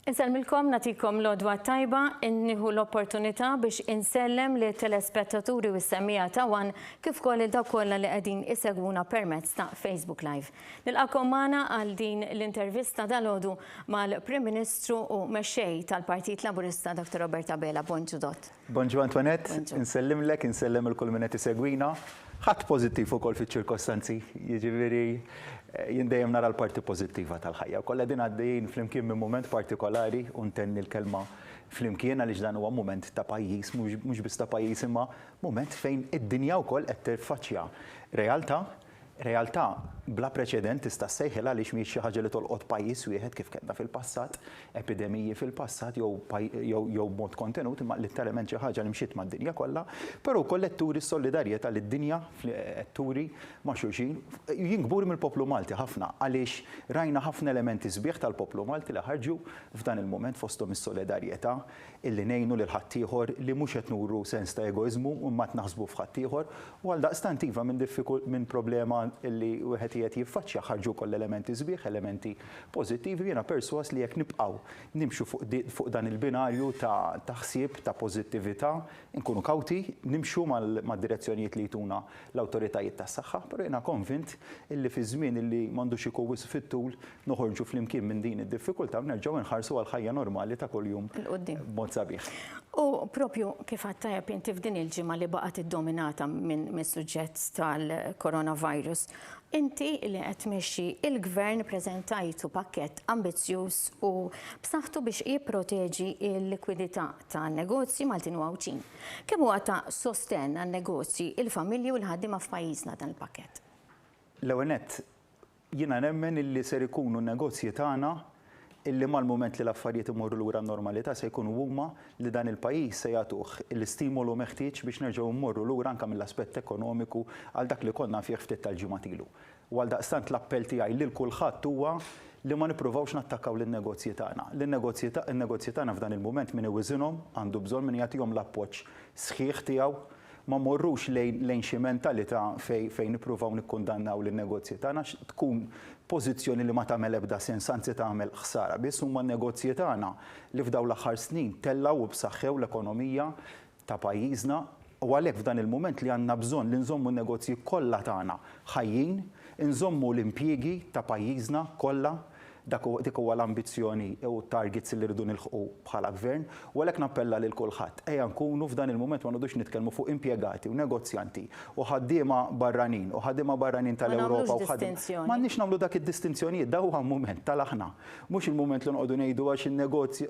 Inselmilkom natikom l-odwa tajba, inniħu l-opportunità biex insellem li telespettaturi u s-semmija ta' wan kif koll il-daw kolla li għedin isegwuna permezz ta' Facebook Live. Nilqakom magħna għal din l-intervista dal-għodu mal-Prim Ministru u Mexxej tal-Partit Laburista Dr. Abela. Bonġu dot. Bonġu Antoinette, insellimlek, insellem il-kull minnet isegwina. Ħadd pożittiv ukoll fiċ-ċirkostanzi, jiġifieri jien dejjem nara l-parti pożittiva tal-ħajja. Kollha din għaddejjin flimkien minn mument partikolari u ntenni l-kelma flimkien għaliex dan huwa mument ta' pajjiż, mhux biss ta' pajjiż imma mument fejn id-dinja wkoll qed tirfaċċja realtà bla preċedent tista' ssejħilha għaliex mhix xi ħaġa li tolqot pajjiż wieħed kif kellna fil-passat, epidemiji fil-passat jew mod kontenut imma literalment xi ħaġa li mxiet mad-dinja kollha, però wkoll qed turi s-solidarjetà lid-dinja qed turi ma' xulxin. Jingbur mill-poplu Malti ħafna għaliex rajna ħafna elementi sbieħ tal-poplu Malti li ħarġu f'dan il-mument fosthom is-solidarjetà illi ngħinu lil ħaddieħor li mhux qed nuru sens ta' egoiżmu u ma tnaħsbu f'ħaddieħor u għaldaqstant iva minn problema illi wieħed qiegħed jiffaċċja ħarġu koll elementi sbieħ, elementi pożittivi, jiena perswas li jekk nibqgħu nimxu fuq dan il-binarju ta' ħsieb ta' pożittività, nkunu kawti, nimxu mad-direzzjonijiet li jtuna l-awtoritajiet tas-saħħa, però jiena konvint illi fi żmien illi m'għandux ikun wisq fit-tul noħorġu flimkien minn din id-diffikultà u nerġgħu nħarsu għal ħajja normali ta' kuljum b'mod sabiħ. U propju kif għattajab inti f'din il-ġimgħa li baqgħet iddominata minn suġġett tal-coronavirus, inti li qed tmexxi il-Gvern ppreżentajtu pakkett ambizzjuż u b'saħħtu biex jipproteġi l-likwidità tan-negozji Maltin u Għawċin. Kemm huwa ta' sostenn għan-negozji, il-familji u l-ħaddiema f'pajjiżna dan il-pakkett? L-ewwel nett jiena nemmen illi ser ikunu n-negozji tagħna illi mal-moment li l-affarijiet imorru lura n-normalità se jkunu huma li dan il-pajjiż se jagħtuh l-istimolu meħtieġ biex nerġgħu mmorru lura anke mill-aspett ekonomiku għal dak li konna fih ftit tal-ġimgħat ilu. U għal daqstant l-appell tiegħi lil kulħadd huwa li ma nippruvawx nattakkaw lin-negozji tagħna. In-negozji tagħna f'dan il-mument min iwiżinhom għandu bżonn min jagħtihom l-appoġġ sħiħ tiegħu ma morrux lejn xi mentalità fejn nippruvaw nikkundannaw lin-negozji tagħna tkun pożizzjoni li ma tagħmel ebda sens anzi tagħmel ħsara. Biss huma n-negozji tagħna li f'dawn l-aħħar snin tellaw u bsaħħew l-ekonomija ta' pajjiżna u għalhekk f'dan il-mument li għandna bżonn li nżommu n-negozji kollha tagħna ħajjin, nżommu l-impjiegi ta' pajjiżna kollha dik huwa l-ambizzjoni u targets li rridu nilħqu bħala gvern u għalhekk nappella lil kulħadd ejja nkunu f'dan il-mument ma nqogħdux nitkellmu fuq impjegati u negozjanti u ħaddiema barranin tal-Ewropa u ħaddiema. M'għandniex nagħmlu dak id-distinzjonijiet daw huwa mument tal-aħna. Mhux il-mument li nqogħdu ngħidu għax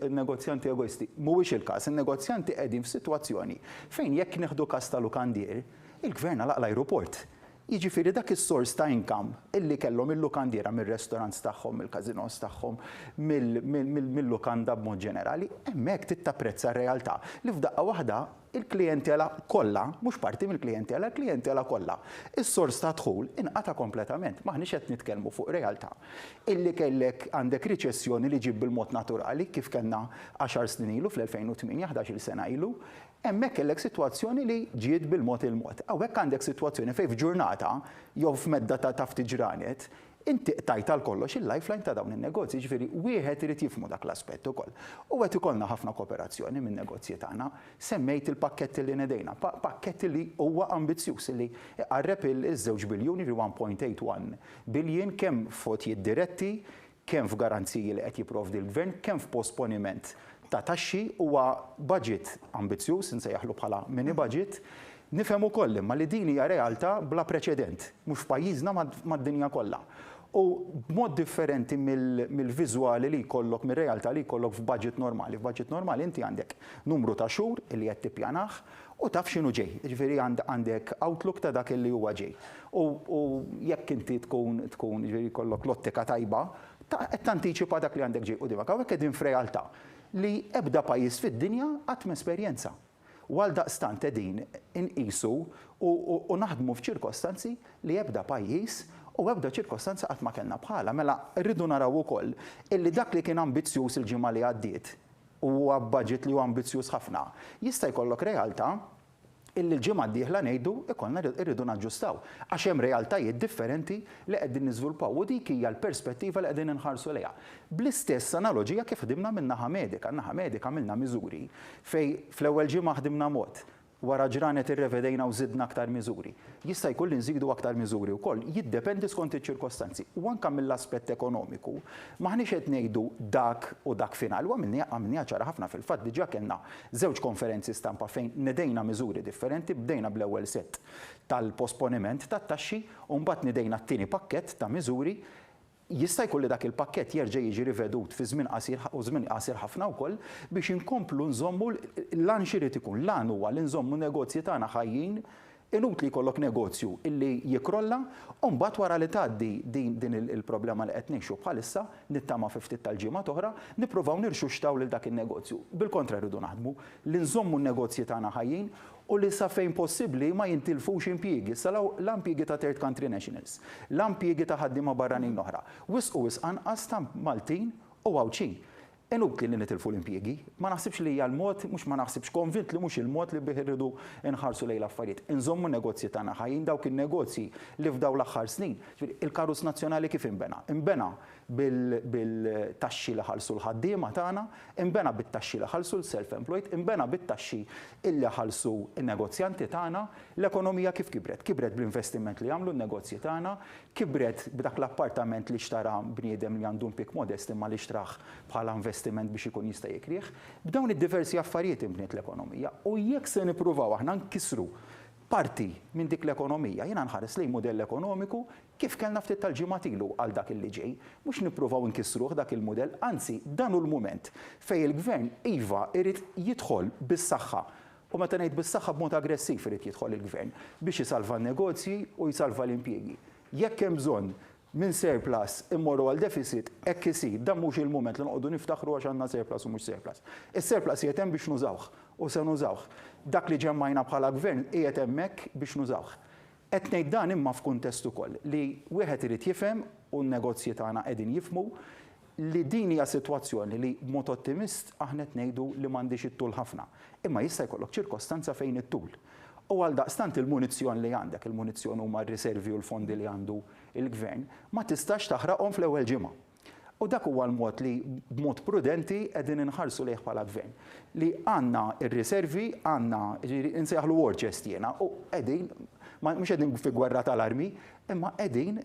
in-negozjanti egoisti. Mhuwiex il-każ, in-negozjanti qegħdin f'sitwazzjoni fejn jekk nieħdu każ tal-lukandier, il-gvern għalaq l-ajruport. Jiġifieri dak is-sors ta' income illi kellhom il-lukandiera mir-restaurants tagħhom, mill-kazinos tagħhom, mill-lukanda b'mod ġenerali, hemmhekk tittapprezza r-realtà li f'daqqa waħda il-klijentela kollha, mhux parti mill-klijentela, il-klijentela kollha. Is-sors ta' dħul inqata' kompletament, m'aħniex qed nitkellmu fuq realtà. Illi kellek għandek riċessjoni li ġib bil-mod naturali kif kellna 10 snin ilu fl-2008, 11-il sena ilu, hemmhekk kellek sitwazzjoni li ġiet bil-mod il-mod. Hawnhekk għandek sitwazzjoni fejn f'ġurnata jew f'medda ta' ftit ġranet inti qtajt għal kollox il-lifeline ta' dawn in-negozji, ġifieri wieħed irid jifhmu dak l-aspett ukoll. U qed ikollna ħafna kooperazzjoni min-negozji tagħna, semmejt il-pakketti li nedejna, pakketti li huwa ambizzjuż li qarreb il-2 biljuni 1.81 biljon kemm f'otjiet diretti, kemm f'garanziji li qed jipprovdi l-gvern, kemm f'posponiment ta' taxxi huwa budget ambizzjuż insejjaħlu bħala mini budget. Nifhem ukoll imma li din hija realtà bla preċedent, mhux f'pajjiżna mad-dinja kollha. U b'mod differenti mill-viżwali li jkollok mir-realtà li jkollok f'budget normali. F'budget normali inti għandek numru ta' xhur li qed tippjanah u taf x'inhu ġej. Jiġifieri għandek outlook ta' dak li huwa ġej. U jekk inti tkun jiġifieri jkollok l-ottika tajba, qed tantiċipa dak li għandek ġej qudiemek. Hawnhekk qegħdin f'realtà li ebda pajjiż fid-dinja qatt esperjenza. U għaldaqstant qegħdin inqisu u naħdmu f'ċirkostanzi li ebda pajjiż u ebda ċirkostanza qatt ma kellna bħala. Mela rridu naraw ukoll illi dak li kien ambizzjuż il-ġimgħa li għaddiet u huwa budget li huwa ambizzjuż ħafna jista' jkollok realtà illi l-ġimgħa d-dieħla ngħidu ikollna rridu naġġustaw għax hemm realtajiet differenti li qegħdin niżviluppaw u dik hija l-perspettiva li qegħdin inħarsu lejha. Bl-istess analoġija kif ħdimna minn naħa medika, naħa medika għamilna miżuri fej fl-ewwel ġimgħa ħdimna mod, wara ġranet irrevedejna u żidna aktar miżuri. Jista' jkun li nżidu aktar miżuri wkoll, jiddependi skont iċ-ċirkostanzi. U anke mill-aspett ekonomiku, maħniex qed ngħidu dak u dak final, u għamilniha ċara ħafna fil-fatt diġà kellna żewġ konferenzi stampa fejn nedejna miżuri differenti, bdejna bl-ewwel set tal-posponiment tat-taxxi u mbagħad nedejna t-tieni pakkett ta' miżuri. Jista' jkun li dak il-pakkett jerġa' jiġi rivedut fi żmien qasir ħafna wkoll biex inkomplu nżommu l-għan xirid ikun l-għan huwa li nżommu negozji tagħna ħajjin inutli jkollok negozju illi jikrolla u mbagħad wara li tgħaddi din il-problema li qed ngħixu bħalissa nittama fi ftit tal-ġimgħa oħra nippruvaw nirxuxtaw lil dak in-negozju. Bil-kontra rridu naħdmu li nżommu n-negozji tagħna ħajjin u li sa fejn possibbli ma jintilfux impjiegi, l-impjiegi ta' third country nationals, l-impjiegi ta' ħaddiema barranin oħra. Wisq anqas ta' Maltin u Għawċin. Inutli li nitilfu l-impjiegi, ma naħsibx li hija l-mod, mhux ma naħsibx konvint li mhux il-mod li bih irridu nħarsu lejn l-affarijiet. Inżommu negozji tagħna ħajjin dawk in-negozji li f'daw l-aħħar snin. Il-karus nazzjonali kif inbena? Inbena bil-taxxi li ħalsu l-ħaddiema tagħna, inbena bit-taxxi li ħalsu l-self-employed, inbena bit-taxxi illi ħalsu n-negozjanti tagħna, l-ekonomija kif kibret? Kibret bl-investiment li jagħmlu n-negozji tagħna, kibret b'dak l-appartament li xtara bniedem li għandu impik modest imma li xtraħ bħala investiment biex ikun jista' jikrieħ. B'dawn id-diversi affarijiet inbniet l-ekonomija u jekk se nippruvaw aħna nkissru parti minn dik l-ekonomija, jiena nħares lejn mudell ekonomiku kif kellna ftit tal-ġimgħat ilu għal dak il-li ġej, mhux nippruvaw nkissruh dak il-mudell, anzi dan hu l-mument fejn il-gvern iva irid jidħol bis-saħħa. U meta ngħid bis-saħħa b'mod aggressiv irid jidħol il-gvern biex isalva n-negozji u jsalva l-impjiegi. Jekk hemm bżonn minn surplus immorru għal deficit hekk isir, dan mhux il-mument li noqogħdu niftaħru għax għandna surplus u mhux surplus. Is-surplus qiegħed hemm biex nużawh u se nużawh. Dak li ġemmajna bħala gvern qiegħed hemmhekk biex nużawh. Qed ngħid dan imma f'kuntest ukoll li wieħed irid jifhem u n-negozji tagħna qegħdin jifhmu li din hija sitwazzjoni li b'mod ottimist aħna qed ngħidu li m'għandix it-tul ħafna. Imma jista' jkollok ċirkostanza fejn it-tul. U għal daqstant il-munizzjon li għandek, il-munizzjon huma r-riservi u l-fondi li għandu il-gvern, ma tistax taħraqhom fl-ewwel ġimgħa. U dak huwa l-mod li b'mod prudenti qegħdin inħarsu lejh bħala gvern. Li għandna r-riservi, għandna insejħlu war chest jiena u qegħdin mhux qegħdin fi gwerra tal-armi, imma qegħdin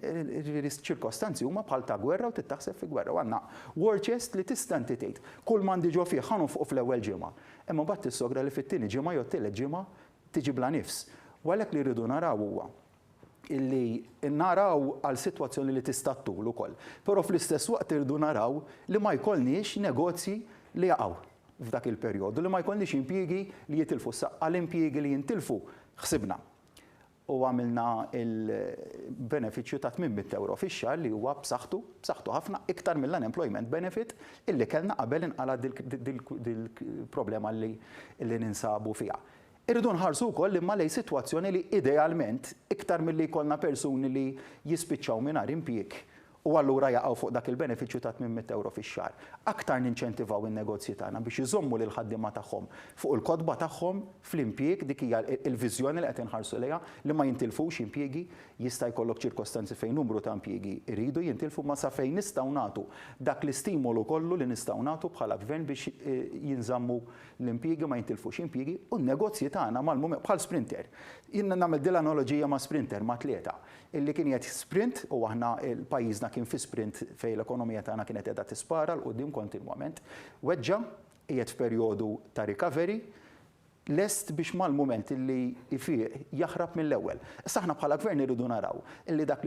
ċirkostanzi huma bħal ta' gwerra u tittaħseb fi gwerra. U għandna war chest li tista' inti tgħid kull m'għandi ġo fih ħanu fuq fl-ewwel ġimgħa. Imma mbagħad tissogra li fit-tieni ġimgħa jew t-tielet ġimgħa tiġi bla nifs. U għalhekk li rridu naraw huwa illi naraw għal sitwazzjoni li tista' tul ukoll. Però fl-istess waqt irridu naraw li ma jkollniex negozji li jaqgħu f'dak il-perjodu, li ma jkollniex impjiegi li jitilfu. Għal impjiegi li jintilfu ħsibna. U għamilna il-benefiċċju ta' 800 euro fix-xahar li huwa b'saħħtu ħafna iktar mill-unemployment benefit illi kellna qabel inqala dil-problema li ninsabu fiha. Irridu nħarsu wkoll imma lejn sitwazzjoni li idealment iktar milli jkollna persuni li jispiċċaw mingħajr impjieg u allura jaqgħu fuq dak il-benefiċċju ta' 800 euro fix-xahar. Aktar ninċentivaw in-negozji tagħna biex iżommu lil ħaddiema tagħhom fuq il-kotba tagħhom fl-impjieg dik hija l-viżjoni li qed inħarsu lejha li ma jintilfux impjiegi, jista' jkollok ċirkostanzi fejn numru ta' impjiegi iridu jintilfu ma sa fejn nistgħu nagħtu dak l-istimolu kollu li nistgħu nagħtu bħala gvern biex jinżammu l-impjiegi ma jintilfux impjiegi u n-negozji tagħna mal-mument bħal sprinter. Jien nagħmel din l-analogija ma' sprinter ma' tlieta illi kien qed sprint u aħna pajjiżna kien fi sprint fejn l-ekonomija tagħna kienet qiegħda tispara l qudiem kontinwament. Weġġa qiegħed f'perjodu ta' recovery lest biex mal-mument illi jfiq jaħrab mill-ewwel. Issa aħna bħala gvern irridu naraw illi dak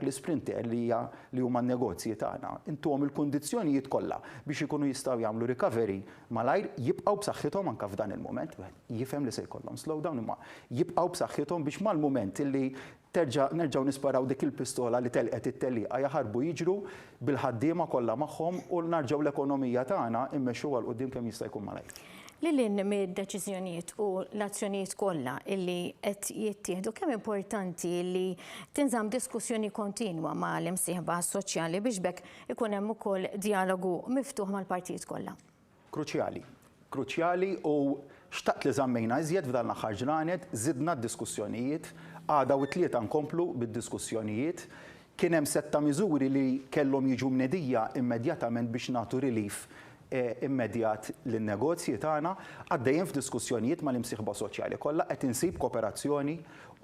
l-sprinter li huma n-negozji tagħna intuhom il-kundizzjonijiet kollha biex ikunu jistgħu jagħmlu recovery malajr jibqgħu b'saħħithom anke f'dan il-mument, jifhem li se jkollhom slowdown imma jibqgħu b'saħħithom biex mal-mument illi nerġgħu nisparaw dik il-pistola li telqet it-telliqa jaħarbu jiġru bil-ħaddiema kollha magħhom u narġgħu l-ekonomija tagħna immexxu għal quddiem kemm jista' jkun malajr. Lilin mid-deċiżjonijiet u l-azzjonijiet kollha illi qed jittieħdu kemm importanti li tinżamm diskussjoni kontinwa mal-imsieħba soċjali biex bekk ikun hemm ukoll dialogu miftuħ mal-partijiet kollha. Kruċjali u xtaqt li żammejna iżjed f'dan l-aħħar ġranet, żidna d-diskussjonijiet, għada u tlieta nkomplu bid-diskussjonijiet, kien hemm setta miżuri li kellhom jiġu mnedija immedjatament biex nagħtu relief immedjat lin-negozji tagħna, għaddejjin f'diskussjonijiet mal-imsieħba soċjali kollha qed insib kooperazzjoni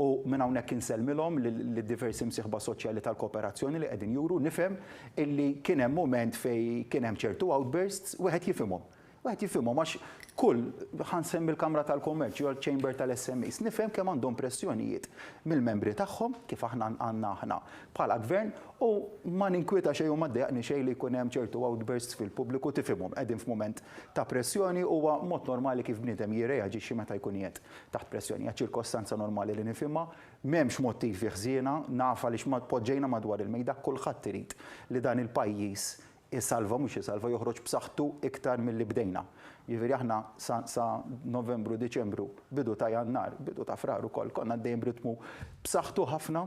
u minn hawnhekk insellmilhom lid-diversi imsieħba soċjali tal-kooperazzjoni li qegħdin juru nifhem illi kien hemm mument fejn kien hemm ċertu outbursts wieħed jifhimhom. Wieħed jifhimhom għax kull ħansemmi l-Kamra tal-Kummerċ jew l-Chamber tal-SMEs nifhem kemm għandhom pressjonijiet mill-membri tagħhom kif aħna għandna aħna bħala gvern u ma ninkwieta xejn u ma ddejjaqni xejn li jkun hemm ċertu outbursts fil-pubbliku tifhimhom qegħdin f'mument ta' pressjoni huwa mod normali kif bniedem jirreaġixxi meta jkun qiegħed taħt pressjoni. Hija ċirkostanza normali li nifhimha, m'hemmx motivi ħżiena, nafa li poġġejna madwar il-mejda kulħadd irid li dan il-pajjiż isalva mhux isalva joħroġ b'saħħtu iktar milli bdejna. Jiġifieri aħna sa Novembru, Diċembru, bidu ta' Jannar, bidu ta' Frar ukoll konna dejjem ritmu b'saħħtu ħafna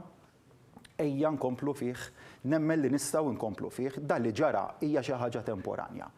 ejja nkomplu fih, nemmen li nistgħu nkomplu fih, dan li ġara hija xi ħaġa temporanja.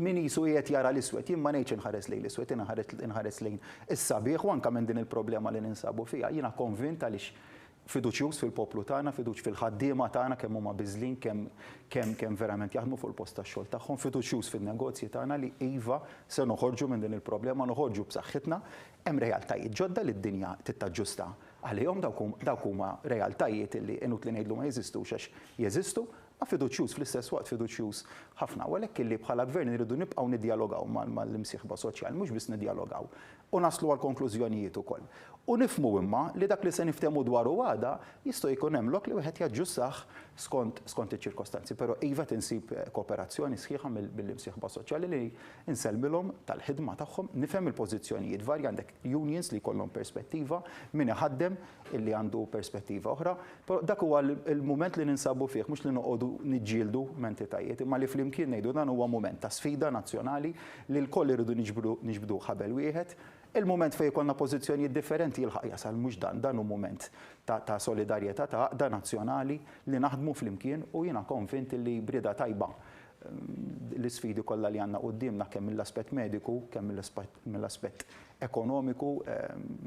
Min jisu qiegħed jara l-iswed, jien ma ngħidx inħares lejn l-iswed, inħares lejn is-sabiħ u anke minn din il-problema li ninsabu fiha. Jiena konvint għaliex fiduċjuż fil-poplu tagħna, fiduċ fil-ħaddiema tagħna kemm huma biżlin, kemm verament jaħdmu fuq il-post tax-xogħol tagħhom, fiduċjuż fin-negozji tagħna li iva se noħorġu minn din il-problema, noħorġu b'saħħitna, hemm realtajiet ġodda li d-dinja tittaġġusta għalihom dawk huma realtajiet li inutli ngħidlu ma jeżistux għax jeżistu, ma fiduċjuż fl-istess waqt fiduċjuż ħafna. U għalhekk illi bħala gvern irridu nibqgħu niddialogaw mal-imsieħba soċjali, mhux biss niddialogaw u naslu għal konklużjonijiet ukoll. U nifhmu imma li dak li se niftehmu dwaru għada jistgħu jkun hemm lok li wieħed jaġġussah skont iċ-ċirkostanzi, però iva tinsib kooperazzjoni sħiħa mill-imsieħba soċjali li insellmilhom tal-ħidma tagħhom, nifhem il-pożizzjonijiet varji għandek unions li jkollhom perspettiva, min iħaddem illi għandu perspettiva oħra, però dak huwa il-mument li ninsabu fih mhux li noqogħdu niġġieldu m'entitajiet, imma li flimkien ngħidu dan huwa mument ta' sfida nazzjonali li l-koll iridu niġbdu ħabel wieħed. Il-moment fejn ikollna pożizzjonijiet differenti jilħaq jasal mhux dan hu mument ta' solidarjetà ta' għaqda nazzjonali li naħdmu flimkien u jiena konvint li brieda tajba l-isfidi kollha li għandna qudiemna kemm mill-aspett mediku, kemm mill-aspett ekonomiku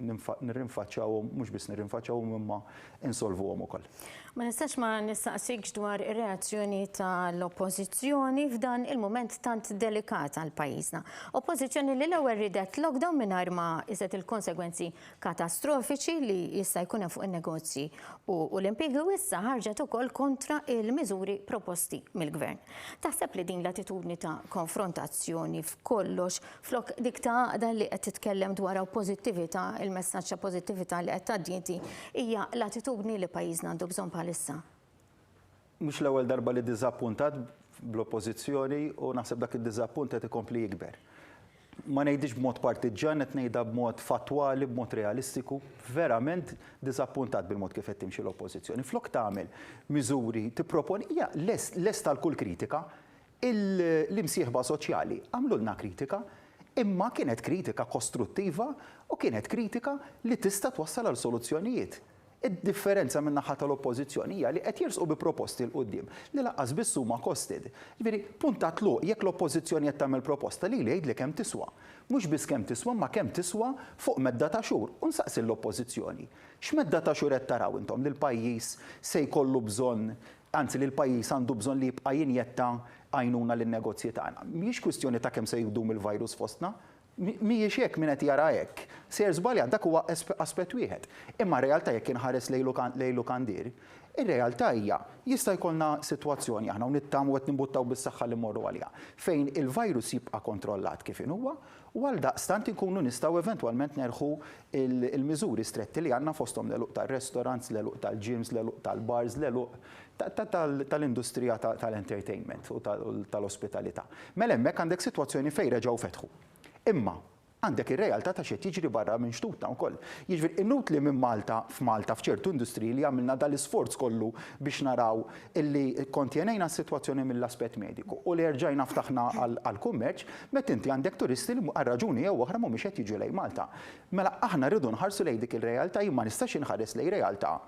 nirrinfaċċawhom mhux biss nirrinfaċċawhom imma insolvuhom ukoll. Ma nistax ma nistaqsikx dwar ir-reazzjoni tal-oppożizzjoni f'dan il-mument tant delikat għal pajjiżna. Oppożizzjoni li l-ewwel ridet lockdown mingħajr ma iżet il-konsegwenzi katastrofiċi li jista' jkun hemm fuq in-negozji u l-impjiegi u issa ħarġet ukoll kontra il-miżuri proposti mill-gvern. Taħseb li din l-attitudni ta' konfrontazzjoni f'kollox flok dik ta' għaqda li qed titkellem dwar pożittività, il-messaġġ ta' pożittività li qed tgħaddi hija l-attitudni li pajjiżna għandu bżonn bħalissa. Mhux l-ewwel darba li ddiżappuntat bl-oppożizzjoni u naħseb dak id-diżappunt qed ikompli jikber. Ma ngħidix b'mod partiġan, qed ngħidha b'mod fattwali, b'mod realistiku, verament diżappuntat bil-mod kif qed timxi l-oppożizzjoni. Flok tagħmel miżuri tipproponi hija lest għal kull kritika, l-imsieħba soċjali għamlulna kritika, imma kienet kritika kostruttiva u kienet kritika li tista' twassal għal soluzzjonijiet. Id-differenza minn naħa tal-oppożizzjoni hija li qed jersqu bi proposti l qudiem li laqqas biss huma costed. Jiġifieri puntat tluq jekk l-oppożizzjoni qed tagħmel proposta li jgħidli kemm tiswa. Mhux biss kemm tiswa, ma kemm tiswa fuq medda ta' xhur. U nsaqsi l-oppożizzjoni. X'medda ta' xhur qed taraw intom li l-pajjiż se jkollu bżonn, anzi li l-pajjiż għandu bżonn li jibqa' jinjetta għajnuna lin-negozji tagħna. Mhijiex kwistjoni ta' kemm se jibdum il-virus fostna. Mhijiex hekk min qed jara hekk. Ser żbalja dak huwa aspett wieħed. Imma realtà jekk inħares lejlu kandier, ir-realtà hija jista' jkollna sitwazzjoni aħna u nittamu qed nimbuttaw bis-saħħa li mmorru għaliha fejn il-virus jibqa' kontrollat kif huwa u għaldaqstant inkunu nistgħu eventwalment nerħu il-miżuri stretti li għandna fosthom l-eluq tar-restaurants, l-eluq tal-gyms, l-eluq tal-bars, l-eluq tal-industrija tal-entertainment u tal-ospitalità. Mela hemmhekk għandek sitwazzjoni fejn reġgħu fetħu. Imma għandek ir-realtà ta' xejn jiġri barra minn xtutna wkoll. Jiġifieri inutli minn Malta f'ċertu industriji li għamilna dal-isforz kollu biex naraw illi kontjenejna s-sitwazzjoni mill-aspett mediku u li rġajna ftaħna għall-kummerċ meta inti għandek turisti li għal raġuni jew oħra mhumiex qed jiġu lejn Malta. Mela aħna rridu nħarsu lejn dik ir-realtà, jien ma nistax inħares lejn realtà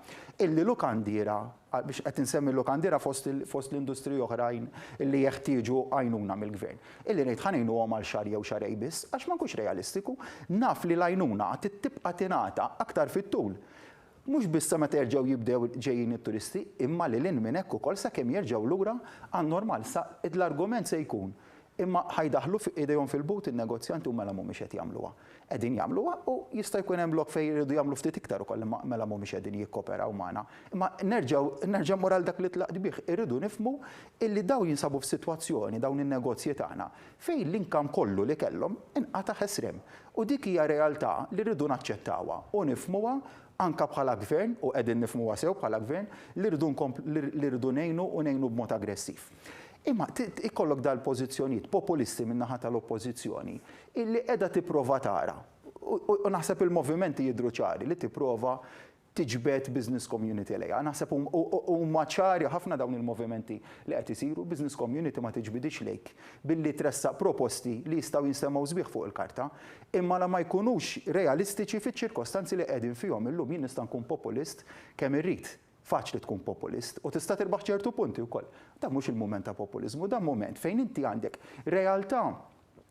illi lukandiera biex qed insemmi l-lokandira fost l-industri oħrajn li jeħtieġu għajnuna mill-gvern. Illi ngħid ħanejnuhom għal xahar jew xarej biss, għax ma nkunx realistiku, naf li l-għajnuna tibqa' tingħata aktar fit-tul. Mhux biss meta jerġgħu jibdew ġejjin it-turisti, imma li lin minn hekk ukoll sakemm jerġgħu lura għan-normal. Sa l-argument se jkun imma ħajdaħlu idejhom fil-but in-negozjanti u mela mhumiex qed jagħmluha. Qegħdin jagħmluha u jista' jkun hemm blok fejn jridu jagħmlu ftit iktar ukoll mela mhumiex qegħdin jikkoperaw magħna. Imma nerġa' moral dak li tlaqt bih, irridu nifhmu illi dawn jinsabu f'sitwazzjoni dawn in-negozji tagħna fejn l-inkam kollu li kellhom inqata' ħesrem. U dik hija realtà li rridu naċċettawha u nifhmuha anka bħala gvern u qegħdin nifhmuha sew bħala gvern li rridu ngħinu u ngħinu b'mod aggressiv. Imma ikollok dal-pożizzjonijiet populisti min-naħa tal-oppożizzjoni illi qiegħda tipprova tara. U naħseb il-movimenti jidhru ċari li tipprova tiġbed business community lejha. Naħseb huma ċari ħafna dawn il-movimenti li qed isiru, business community ma tiġbidix lejk billi tressaq proposti li jistgħu jinsemgħu sbieħ fuq il-karta, imma la ma jkunux realistiċi fiċ-ċirkostanzi li qegħdin fihom. Illum jien nista' nkun populist kemm irrid. Faċli tkun populist u tista' tirbaħ ċertu punti wkoll. Dan mhux il-mument ta' populiżmu, dan mument fejn inti għandek realtà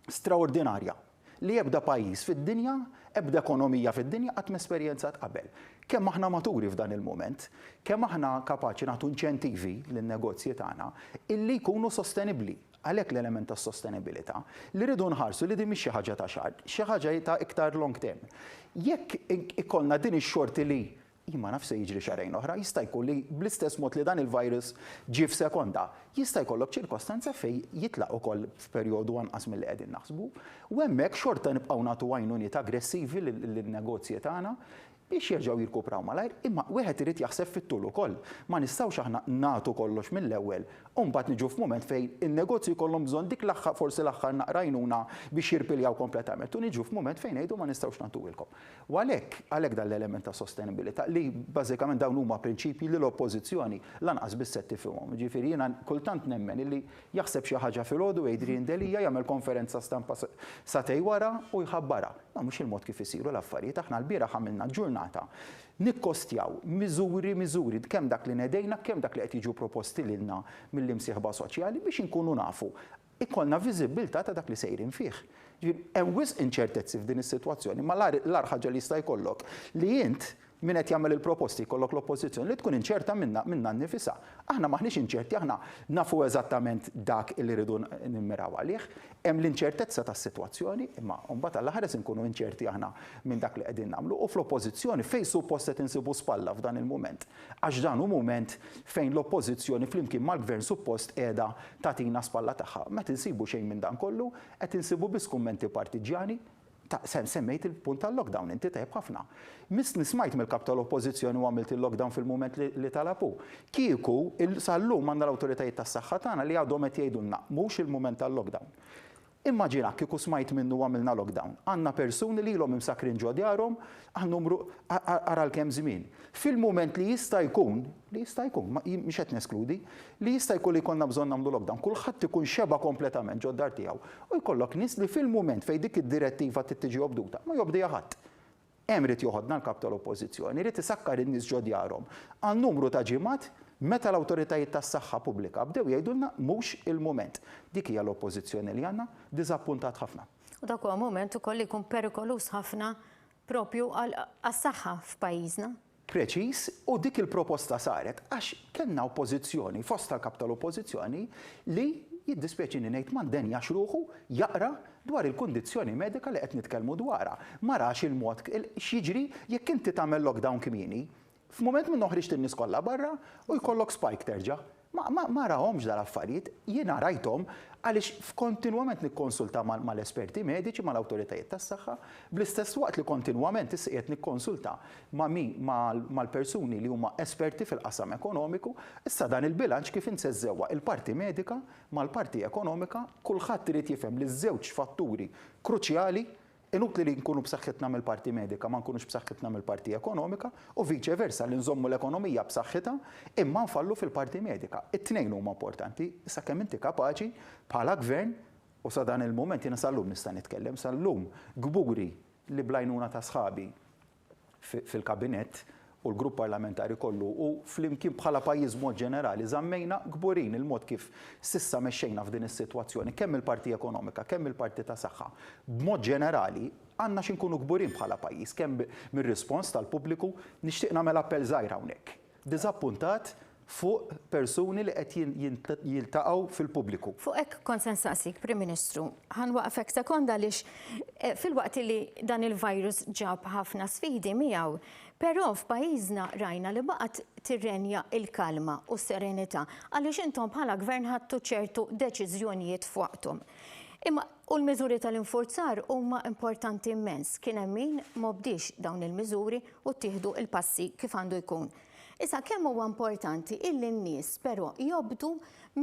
straordinarja li ebda pajjiż fid-dinja, ebda ekonomija fid-dinja qatt mesperjenzat qabel. Kemm aħna maturi f'dan il-mument, kemm aħna kapaċi nagħtu inċentivi lin-negozji tagħna illi jkunu sostenibbli. Għalhekk l-element tas sostenibilità li rridu nħarsu li din mhix xi ħaġa ta' xahar, xi ħaġa ta' iktar long term. Jekk ikollna din ix-xorti li imma naf se jiġri xarejn oħra, jista' jkun li bl-istess mod li dan il-virus ġie f'sekonda, jista' jkollok ċirkostanza fejn jitlaq ukoll f'perjodu anqas milli qegħdin naħsbu, u hemmhekk xorta nibqgħu nagħtu għajnuniet aggressivi lin-negozji tagħna biex jerġgħu jirkupraw malajr, imma wieħed irid jaħseb fit-tul ukoll. Ma nistgħux aħna nagħtu kollox mill-ewwel u mbagħad niġu f'mument fejn in-negozji jkollhom bżonn dik l-aħħar forsi l-aħħar naqra għajnuna biex jirpiljaw kompletament u niġu f'mument fejn ngħidu ma nistgħux nagħtuhilkom. U għalhekk dan l-element ta' sostenibilità li bażikament dawn huma prinċipji li l-oppożizzjoni lanqas biss qed tifhimhom. Ġifieri jiena kultant nemmen illi jaħseb xi ħaġa filgħodu Adrian Delija jagħmel konferenza stampa satej wara u jħabbarha. Ma mhux il-mod kif isiru l-affarijiet, aħna l-bieraħ għamilna ġurnata nikkostjaw miżuri kemm dak li nedejna, kemm dak li qed jiġu proposti lilna mill-imsieħba soċjali biex inkunu nafu. Ikollna viżibilità ta' dak li sejrin fih. Hemm wisq inċertezzi f'din is-sitwazzjoni, ma l-ar ħaġa li jista' jkollok li int min qed jagħmel il-proposti jkollok l-oppożizzjoni li tkun inċerta minna nnifisha. Aħna maħniex inċerti, aħna nafu eżattament dak li rridu nimmiraw għalih. Hemm l-inċertezza tas-sitwazzjoni, imma mbagħad għall-ħares inkunu inċerti aħna minn dak li qegħdin nagħmlu u fl-oppożizzjoni fejn suppost qed insibu spalla f'dan il-mument. Għax dan hu mument fejn l-oppożizzjoni flimkien mal-gvern suppost qiegħda tagħtina spalla tagħha. Meta insibu xejn minn dan kollu, qed insibu biss kummenti partiġjani. Semmejt il-punt tal-lockdown, inti tajb ħafna. Nismajt mill-kap tal-oppożizzjoni u għamilt il-lockdown fil-mument li talabu. Kieku sal-lum għandna l-awtoritajiet tas-saħħa tagħna li għadhom qed jgħidulna mhux il-mument tal-lockdown. Immaġina kieku smajt minnu għamilna lockdown. Għandna persuni li ilhom imsakrin ġo djarhom għal numru ara l-kemm żmien. Fil-mument li jista' jkun, mhux qed neskludi, li jista' jkun li jkollna bżonn nagħmlu lockdown, kulħadd ikun xeba kompletament ġo d-dar tiegħu. U jkollok nies li fil-mument fejn dik id-direttiva tiġi obduta, ma jobdija ħadd. Hemm rid joħodna l-kap tal-oppożizzjoni, rid isakkar in-nies ġo djarhom. Għal numru ta' ġimgħat meta l-awtoritajiet tas-saħħa pubblika bdew jgħidulna mhux il-mument. Dik hija l-oppożizzjoni li għandna diżappuntat ħafna. U dak huwa mument ukoll jkun perikolus ħafna propju għas-saħħa f'pajjiżna. Preċiż, u dik il-proposta saret għax kellna oppożizzjoni fost tal-kap tal-oppożizzjoni li jiddispjaċini ngħid m'għandhen jaxruħu jaqra dwar il-kundizzjoni medika li qed nitkellmu dwarha. Ma rax il-mod x'jiġri jekk inti tagħmel lockdown kmieni. F'mument minn noħriġ in-nies kollha barra u jkollok spike terġa'. Ma rahomx dal-affarijiet, jiena rajthom għaliex kontinwament nikkonsulta mal-esperti mediċi, mal-awtoritajiet tas-saħħa, bl-istess waqt li kontinwament qiegħed nikkonsulta mal-persuni li huma esperti fil-qasam ekonomiku, issa dan il-bilanċ kif inseżżewwa il-parti medika mal-parti ekonomika, kulħadd irid jifhem li ż-żewġ fatturi kruċjali inutli li nkunu b'saħħitna mill-parti medika ma nkunux b'saħħitna mill-parti ekonomika u viċe versa li nżommu l-ekonomija b'saħħitha imma nfallu fil-parti medika. It-tnejn huma importanti sakemm inti kapaċi bħala gvern u sa dan il-mument jiena sal-lum nista' nitkellem sal-lum gburi li blajnuna ta' sħabi fil-kabinett u l-grupp parlamentari kollu u flimkien bħala pajjiż mod ġenerali żammejna gburin il-mod kif sissa mexxejna f'din is-sitwazzjoni kemm il-Parti Ekonomika, kemm il-Parti ta' Saħħa. B'mod ġenerali għandna xi nkunu gburin bħala pajjiż kemm mir-rispons tal-pubbliku nixtieq nagħmel appell żgħir hawnhekk. Diżappuntat fuq persuni li qed jiltaqgħu fil-pubbliku. Fuq hekk konsensasik, Prim Ministru, ħanwaqfek sekonda għaliex fil-waqt li dan il-virus ġab ħafna sfidi miegħu, però f'pajjiżna rajna li baqgħet tirrenja il-kalma u s-serenità għaliex intom bħala gvern ħadtu ċertu deċiżjonijiet fuqhom. Imma u l-miżuri tal-infurzar huma importanti immens. Kien hemm min ma bdiex dawn il-miżuri u ttieħdu il-passi kif għandu jkun. Issa kemm huwa importanti illi n-nies però jobdu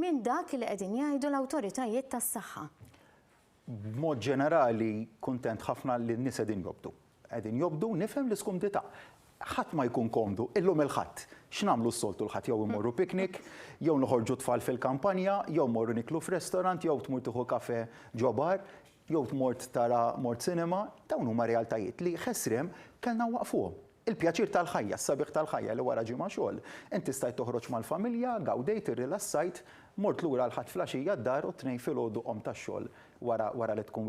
minn dak li qegħdin jgħidu l-awtoritajiet tas-saħħa. B'mod ġenerali kuntent ħafna li n-nies qegħdin jobdu. Qegħdin jobdu nifhem l-iskumdità. Ħadd ma jkun komdu illum il-ħadd. X'nagħmlu s-soltu l-ħadd jew imorru piknik, jew noħorġu tfal fil-kampanja, jew morru niklu f'restorant, jew tmur tieħu kafe ġo bar, jew tmort tara mort sinema, dawn huma realtajiet li ħesrem kellna waqfuhom. Il-pjaċir tal-ħajja, s-sabiħ tal-ħajja li wara ġimgħa xogħol. Inti stajt toħroġ mal-familja, gawdejt, irrilassajt, mort lura l-ħadd flaxija d-dar u tnejn filgħodu qom tax-xogħol wara li tkun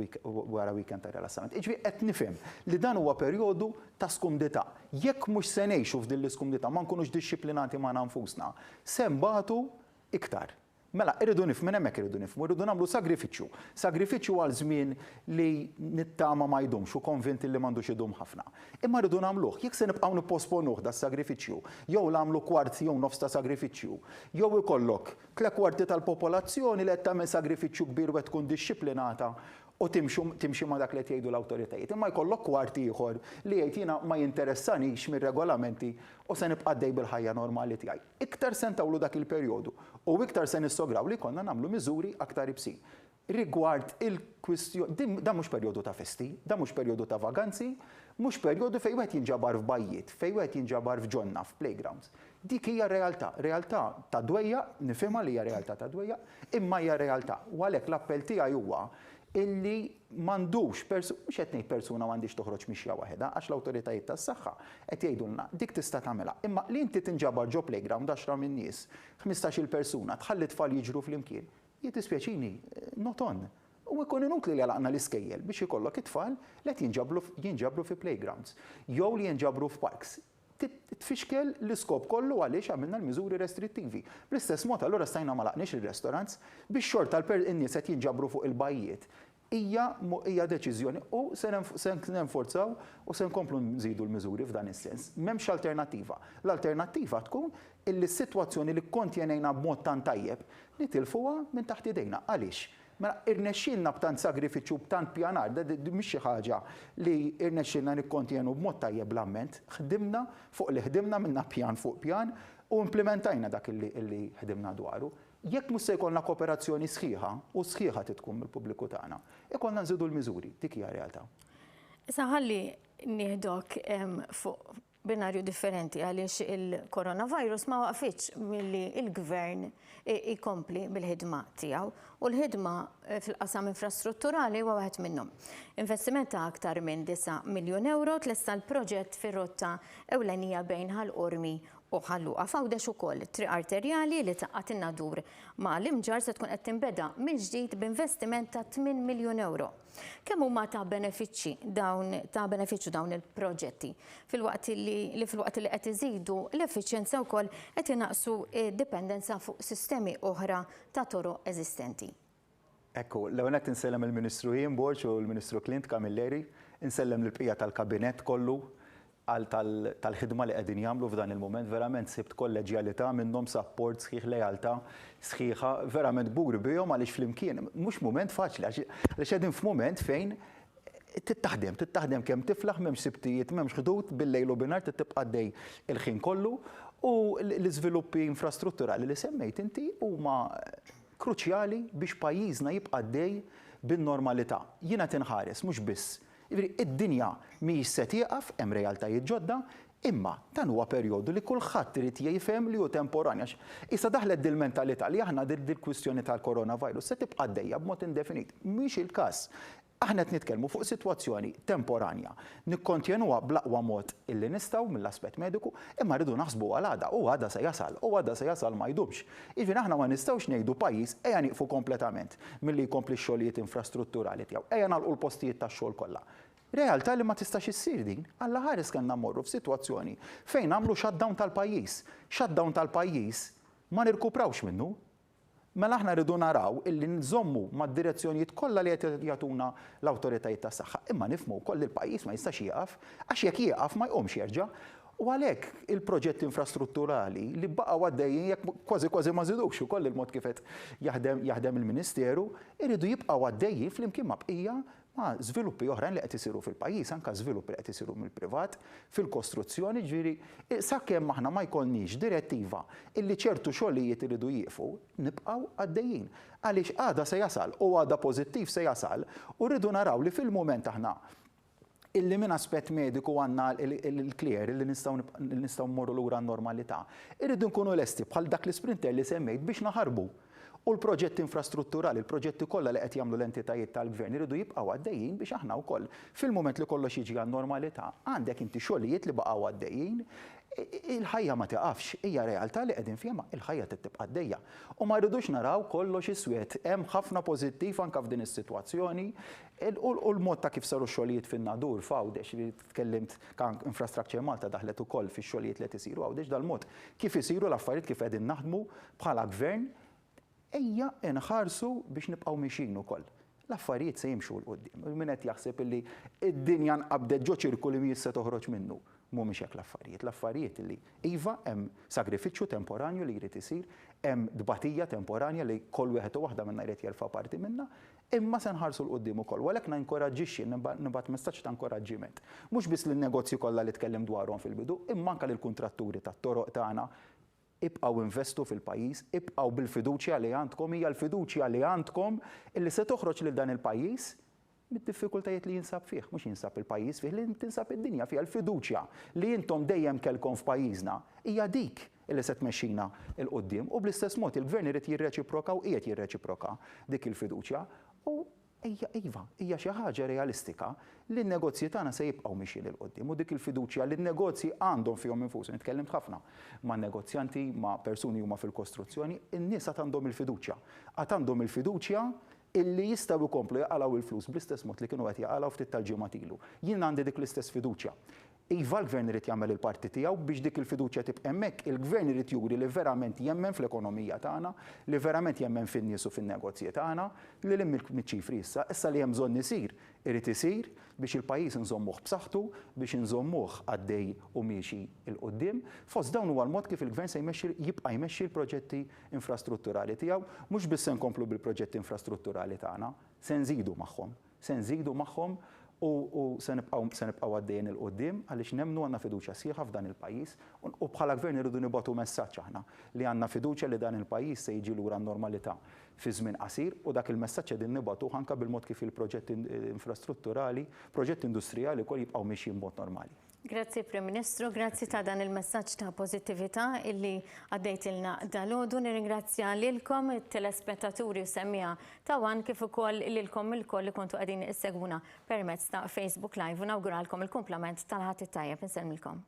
wara weekend ta' rilassament. Iġvi qed nifhem li dan huwa perjodu ta' skumdità. Jekk mhux se ngħixu f'din l-iskumdità ma nkunux dixxiplinati ma' nfusna, se mbagħtu iktar. Mela, irridu nifhmu hemmhekk irridu nifhmu, irridu nagħmlu sagrifiċċju. Sagrifiċċju għal żmien li nittama ma jdumx u konvinti li m'għandux idum ħafna. Imma rridu nagħmluh, jekk se nibqgħu nipposponuh da sagrifiċċju, jew nagħmlu kwart jew nofs ta' sagrifiċċju, jew ikollok 3/4 tal-popolazzjoni li qed tagħmel sagrifiċċju kbir u qed tkun dixxiplinata u timxi ma dak li jgħidu l-awtoritajiet. Imma jkollok kwart ieħor li jgħid jiena ma jinteressanix mir-regolamenti u se nibqa' dej bil-ħajja normali tiegħi. Iktar se ntawlu dak il-perjodu u iktar se nissograw li konna nagħmlu miżuri aktar ibsin. Rigward il-kwistjoni, da mhux perjodu ta' festi, da mhux perjodu ta' vaganzi, mhux perjodu fejn wieħed jinġabar f'bajjiet, fejn wieħed jinġabar f'ġonna, f'playgrounds. Dik hija realtà ta' dwejja, nifhimha li hija realtà ta' dwejja, imma hija realtà. U għalhekk l-appell tiegħi huwa illi m'għandux mhux qed ngħid persuna m'għandix toħroġ mixja waħedha għax l-awtoritajiet tas-saħħa qed jgħidulna dik tista' tagħmilha. Imma li inti tinġabar ġo playground 10 min nies, 15-il persuna, tħalli tfal jiġru flimkien, jiddispjaċini, not on. U jkun inutli li għalaqna l-iskejjel biex ikollok it-tfal li qed jinġabru fi playgrounds, jew li jinġabru f'parks. Tfixkel l-iskop kollu għaliex għamilna l-miżuri restrittivi. Bl-istess mod allura stajna ma laqniex il-restaurants biex xorta n-nies qed jinġabru fuq il-bajjiet. Hija deċiżjoni u se nenforzaw u se nkomplu nżidu l-miżuri f'dan is-sens. M'hemmx alternattiva. L-alternattiva tkun illi s-sitwazzjoni li kontjenejna b'mod tant tajjeb nitilfuha minn taħt idejna. Għaliex? Mela irnexxielna b'tant sagrifiċċju b'tant pjanar, mhix xi ħaġa li irnexxielna nikkontjenu b'mod tajjeb l-amment, ħdimna fuq li ħdimna minna pjan fuq pjan u implementajna dak illi ħdimna dwaru. Jekk mhux se jkollna kooperazzjoni sħiħa u sħiħa tkun mill-pubbliku tagħna, ikollna nżidu l-miżuri, dik hija realtà. Issa ħalli nieħdok fuq binarju differenti għaliex il-coronavirus ma waqfitx milli il-gvern ikompli bil-ħidma tiegħu u l-ħidma fil-qasam infrastrutturali huwa waħed minnhom. Investiment ta' aktar minn 9 miljun euro tlesta l-proġett fir-rotta ewlenija bejn ħall-Qormi u ħalluqa fawdex ukoll triq arterjali li taqqat in-nadur ma' l-imġar se tkun qed tinbeda mill-ġdid b'investiment ta' 8 miljun euro. Kemm huma ta' benefiċċju dawn il-proġetti fil-waqt li qed iżidu l-effiċjenza wkoll qed inaqsu d-dipendenza fuq sistemi oħra ta' toroq eżistenti. Ekku, l-ewwel qed insellem il-Ministru Jimborġ u l-Ministru Clint Camilleri, insellem l-bqija tal-kabinett kollu għal tal-ħidma li qegħdin jagħmlu f'dan il-mument, verament sibt kolleġjalità minnhom sapport sħiħ lejaltà sħiħa, verament gburi bihom għaliex flimkien mhux mument faċli għaliex qegħdin f'mument fejn tittaħdem kemm tiflaħ m'hemmx sibtijiet, m'hemmx ħdud bil-lejl u binar tibqa' għaddej il-ħin kollu u l-iżviluppi infrastrutturali li semmejt inti huma kruċjali biex pajjiżna jibqa' għaddej bin-normalità. Jiena tinħares mhux biss id-dinja mhijiex se tieqaf, hemm realtajiet ġodda, imma dan huwa perjodu li kulħadd irid jifhem li hu temporanja. Issa daħlet dil-mentalità li aħna dil-kwistjoni tal-coronavirus se tibqa' għaddejja b'mod indefinit. Mhix il-każ. Aħna qed nitkellmu fuq sitwazzjoni temporanja. Nikkontjenuha bl-aqwa mod illi nistgħu mill-aspett mediku, imma rridu naħsbu għal għada, u għada se jasal, u għada se jasal ma jdubx. Iġifieri aħna ma nistgħux ngħidu pajjiż ejja nieqfu kompletament milli jkompli x-xogħlijiet infrastrutturali tiegħu, ejja nagħlqu l-postijiet tax-xogħol kollha. Realtà li ma tistax issir din, Alla ħares kellna mmorru f'sitwazzjoni fejn għamlu shutdown tal-pajjiż. Shutdown tal-pajjiż ma nirkuprawx minnu. Mela aħna rridu naraw illi nżommu mad-direzzjonijiet kollha li qed jagħtuna l-awtoritajiet tas-saħħa, imma nifhmu wkoll il-pajjiż ma jistax jieqaf, għax jekk jieqaf ma jqomx jerġa'. U għalhekk il-proġett infrastrutturali li baqgħu għaddejjin jekk kważi ma żidux ukoll il-mod kif qed jaħdem il-Ministeru, iridu jibqgħu għaddejjin flimkien ma' bqija ma' żviluppi oħrajn li qed isiru fil-pajjiż, anke żviluppi li qed isiru mill-privat, fil-kostruzzjoni, ġifieri sakemm aħna ma jkollniex direttiva illi ċertu xogħlijiet iridu jieqfu, nibqgħu għaddejjin. Għaliex għada se jasal u għada pożittiv se jasal u rridu naraw li fil-mument aħna illi minn aspett mediku għandna il-klier illi nistgħu mmorru lura n-normalità. Irridu nkunu lesti bħal dak l-isprinter li semmejt biex naħarbu. U l-proġetti infrastrutturali, il-proġetti kollha li qed jagħmlu l-entitajiet tal-gvern iridu jibqgħu għaddejjin biex aħna wkoll fil-mument li kollox jiġi għan-normalità għandek inti xogħlijiet li baqgħu għaddejjin, il-ħajja ma tiqafx, hija realtà li qegħdin fiha ma il-ħajja tibqa' għaddejja. U ma rridux naraw kollox iswed, hemm ħafna pożittiv anke f'din is-sitwazzjoni u l-mod ta' kif saru x-xogħlijiet fin-nadur f'Għawdex li tkellimt kan Infrastructure Malta daħlet ukoll fix-xogħlijiet li qed isiru Għawdex dal-mod kif isiru l-affarijiet kif qegħdin naħdmu bħala gvern ejja nħarsu biex nibqgħu mixin ukoll. L-affarijiet se jimxu l-qudiem. Min qed jaħseb illi d-dinja nqabdet ġo ċirkuli mi se toħroġ minnu. Mhumiex hekk l-affarijiet. L-affarijiet li iva hemm sagrifiċċju temporanju li jrid isir, hemm dbatija temporanja li kull wieħed u waħda minnha jrid jerfa' parti minnha, imma se nħarsu l-qudiem ukoll. Għalhekk ninkoraġġixxi nibgħat messaġġ ta' inkoraġġiment. Mhux biss lin-negozji kollha li tkellem dwarhom fil-bidu, imma anke lill-kuntratturi tat-toroq tagħna ibqgħu investu fil-pajjiż, ibqgħu bil-fiduċja li għandkom, hija l-fiduċja li għandkom illi se toħroġ lil dan il-pajjiż mid-diffikultajiet li jinsab fih, mhux jinsab il-pajjiż fih li tinsab id-dinja fiha l-fiduċja li intom dejjem kellkom f'pajjiżna hija dik illi se tmexxina l qudiem u bl-istess mod il-gvern irid jirreċiproka u qiegħed jirreċiproka dik il-fiduċja u hija xi ħaġa realistika li n-negozji tagħna se jibqgħu mixjin il qudiem u dik il-fiduċja li n-negozji għandhom fihom infushom. Nitkellimt ħafna ma' negozjanti, ma' persuni huma fil-kostruzzjoni, in-nies għad għandhom il-fiduċja. Għad għandhom il-fiduċja illi jistgħu jkomplu jaqalgħu il-flus bl-istess mod li kienu qed jaqalgħu ftit tal-ġimgħat ilu. Jien għandi dik l-istess fiduċja. Iva l-gvern irid jagħmel il-parti tiegħu biex dik il-fiduċja tibqa' hemmhekk, il-gvern irid juri li verament jemmen fl-ekonomija tagħna, li verament jemmen fin-nies u fin-negozji tagħna, li hemm miċ-ċifri issa li hemm bżonn isir irid isir biex il-pajjiż inżommuh b'saħħtu, biex inżommuh għaddej u miexi l qudiem. Fost dawn huwa l-mod kif il-gvern se jibqa' jmexxi l-proġetti infrastrutturali tiegħu, mhux biss se nkomplu bil-proġetti infrastrutturali tagħna, se nżidu magħhom u se nibqgħu għaddejjin il qudiem għaliex nemmnu għandna fiduċja sieħa f'dan il-pajjiż u bħala gvern irridu nibgħatu messaġġ aħna li għandna fiduċja li dan il-pajjiż se jiġi lura n-normalità fi żmien qasir u dak il-messaġġ qegħdin nibgħatu anke bil-mod kif il-proġetti infrastrutturali, proġetti industrijali wkoll jibqgħu mixjin b'mod normali. Grazzi Prim Ministru, grazzi ta' dan il-messaġġ ta' pożittività illi għaddejtilna dalodu. Nirringrazzja lilkom it-telespettaturi u semmija ta' wan kif ukoll lilkom il-koll li kontu qegħdin issegwuna permezz ta' Facebook Live u nawguralkom il-kumplament tal-ħadd it-tajjeb insemmilkom.